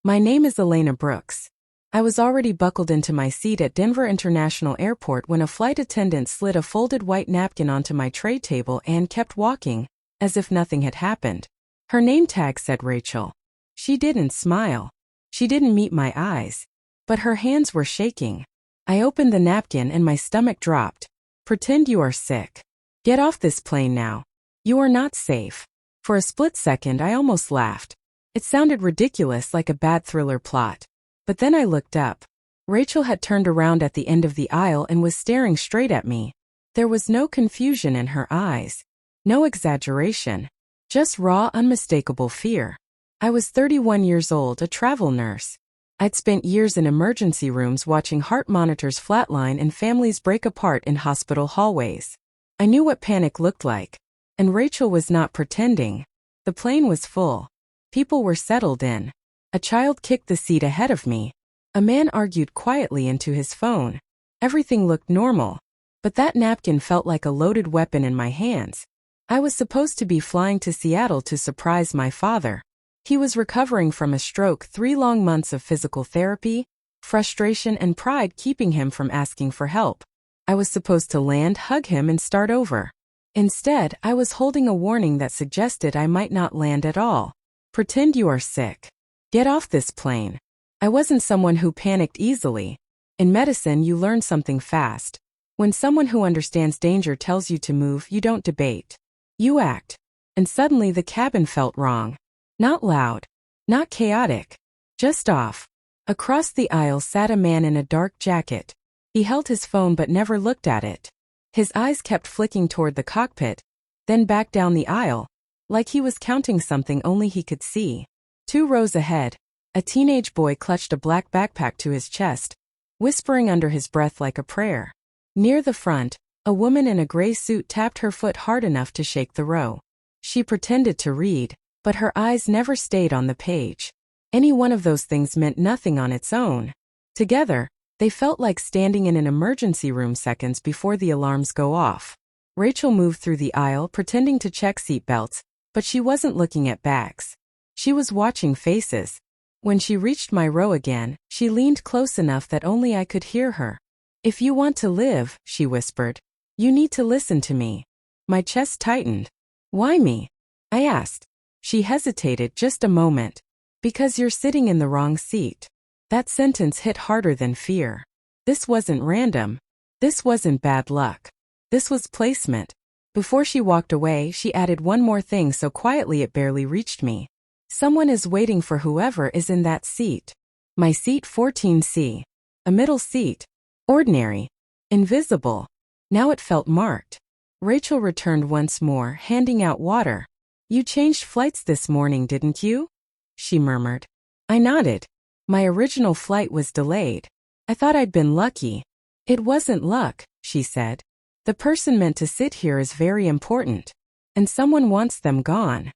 My name is Elena Brooks. I was already buckled into my seat at Denver International Airport when a flight attendant slid a folded white napkin onto my tray table and kept walking, as if nothing had happened. Her name tag said Rachel. She didn't smile. She didn't meet my eyes. But her hands were shaking. I opened the napkin and my stomach dropped. Pretend you are sick. Get off this plane now. You are not safe. For a split second I almost laughed. It sounded ridiculous, like a bad thriller plot. But then I looked up. Rachel had turned around at the end of the aisle and was staring straight at me. There was no confusion in her eyes. No exaggeration. Just raw, unmistakable fear. I was 31 years old, a travel nurse. I'd spent years in emergency rooms watching heart monitors flatline and families break apart in hospital hallways. I knew what panic looked like. And Rachel was not pretending. The plane was full. People were settled in. A child kicked the seat ahead of me. A man argued quietly into his phone. Everything looked normal. But that napkin felt like a loaded weapon in my hands. I was supposed to be flying to Seattle to surprise my father. He was recovering from a stroke, 3 long months of physical therapy, frustration and pride keeping him from asking for help. I was supposed to land, hug him and start over. Instead, I was holding a warning that suggested I might not land at all. Pretend you are sick. Get off this plane. I wasn't someone who panicked easily. In medicine, you learn something fast. When someone who understands danger tells you to move, you don't debate. You act. And suddenly the cabin felt wrong. Not loud. Not chaotic. Just off. Across the aisle sat a man in a dark jacket. He held his phone but never looked at it. His eyes kept flicking toward the cockpit, then back down the aisle, like he was counting something only he could see. 2 rows ahead, a teenage boy clutched a black backpack to his chest, whispering under his breath like a prayer. Near the front, a woman in a gray suit tapped her foot hard enough to shake the row. She pretended to read, but her eyes never stayed on the page. Any one of those things meant nothing on its own. Together, they felt like standing in an emergency room seconds before the alarms go off. Rachel moved through the aisle, pretending to check seat belts, but she wasn't looking at bags. She was watching faces. When she reached my row again, she leaned close enough that only I could hear her. "If you want to live," she whispered, "you need to listen to me." My chest tightened. "Why me?" I asked. She hesitated just a moment. "Because you're sitting in the wrong seat." That sentence hit harder than fear. This wasn't random. This wasn't bad luck. This was placement. Before she walked away, she added one more thing so quietly it barely reached me. "Someone is waiting for whoever is in that seat." My seat 14C. A middle seat. Ordinary. Invisible. Now it felt marked. Rachel returned once more, handing out water. "You changed flights this morning, didn't you?" she murmured. I nodded. My original flight was delayed. I thought I'd been lucky. "It wasn't luck," she said. "The person meant to sit here is very important. And someone wants them gone."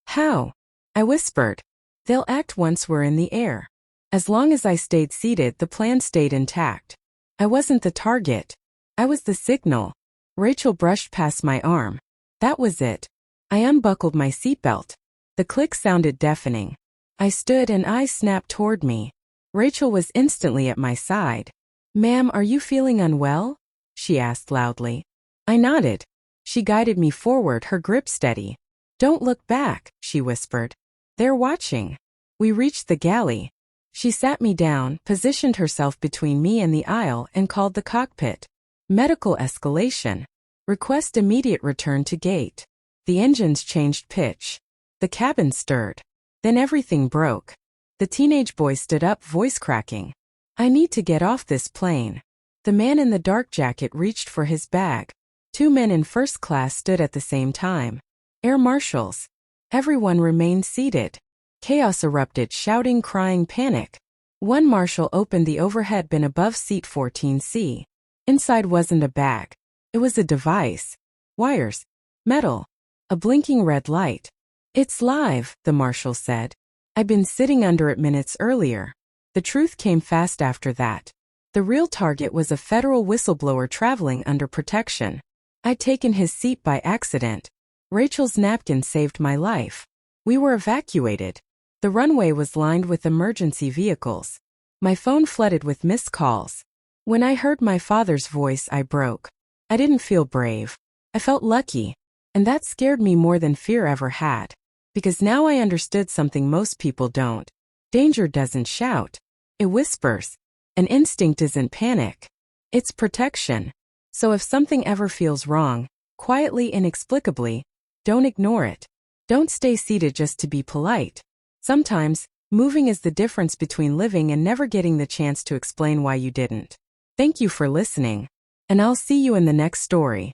"How?" I whispered. "They'll act once we're in the air." As long as I stayed seated, the plan stayed intact. I wasn't the target. I was the signal. Rachel brushed past my arm. That was it. I unbuckled my seatbelt. The click sounded deafening. I stood and eyes snapped toward me. Rachel was instantly at my side. "Ma'am, are you feeling unwell?" she asked loudly. I nodded. She guided me forward, her grip steady. "Don't look back," she whispered. "They're watching." We reached the galley. She sat me down, positioned herself between me and the aisle, and called the cockpit. "Medical escalation. Request immediate return to gate." The engines changed pitch. The cabin stirred. Then everything broke. The teenage boy stood up, voice cracking. "I need to get off this plane." The man in the dark jacket reached for his bag. 2 men in first class stood at the same time. Air marshals. Everyone remained seated. Chaos erupted, shouting, crying, panic. One marshal opened the overhead bin above seat 14C. Inside wasn't a bag. It was a device. Wires. Metal. A blinking red light. "It's live," the marshal said. "I'd been sitting under it minutes earlier." The truth came fast after that. The real target was a federal whistleblower traveling under protection. I'd taken his seat by accident. Rachel's napkin saved my life. We were evacuated. The runway was lined with emergency vehicles. My phone flooded with missed calls. When I heard my father's voice, I broke. I didn't feel brave. I felt lucky. And that scared me more than fear ever had. Because now I understood something most people don't. Danger doesn't shout. It whispers. An instinct isn't panic. It's protection. So if something ever feels wrong, quietly, inexplicably, don't ignore it. Don't stay seated just to be polite. Sometimes, moving is the difference between living and never getting the chance to explain why you didn't. Thank you for listening. And I'll see you in the next story.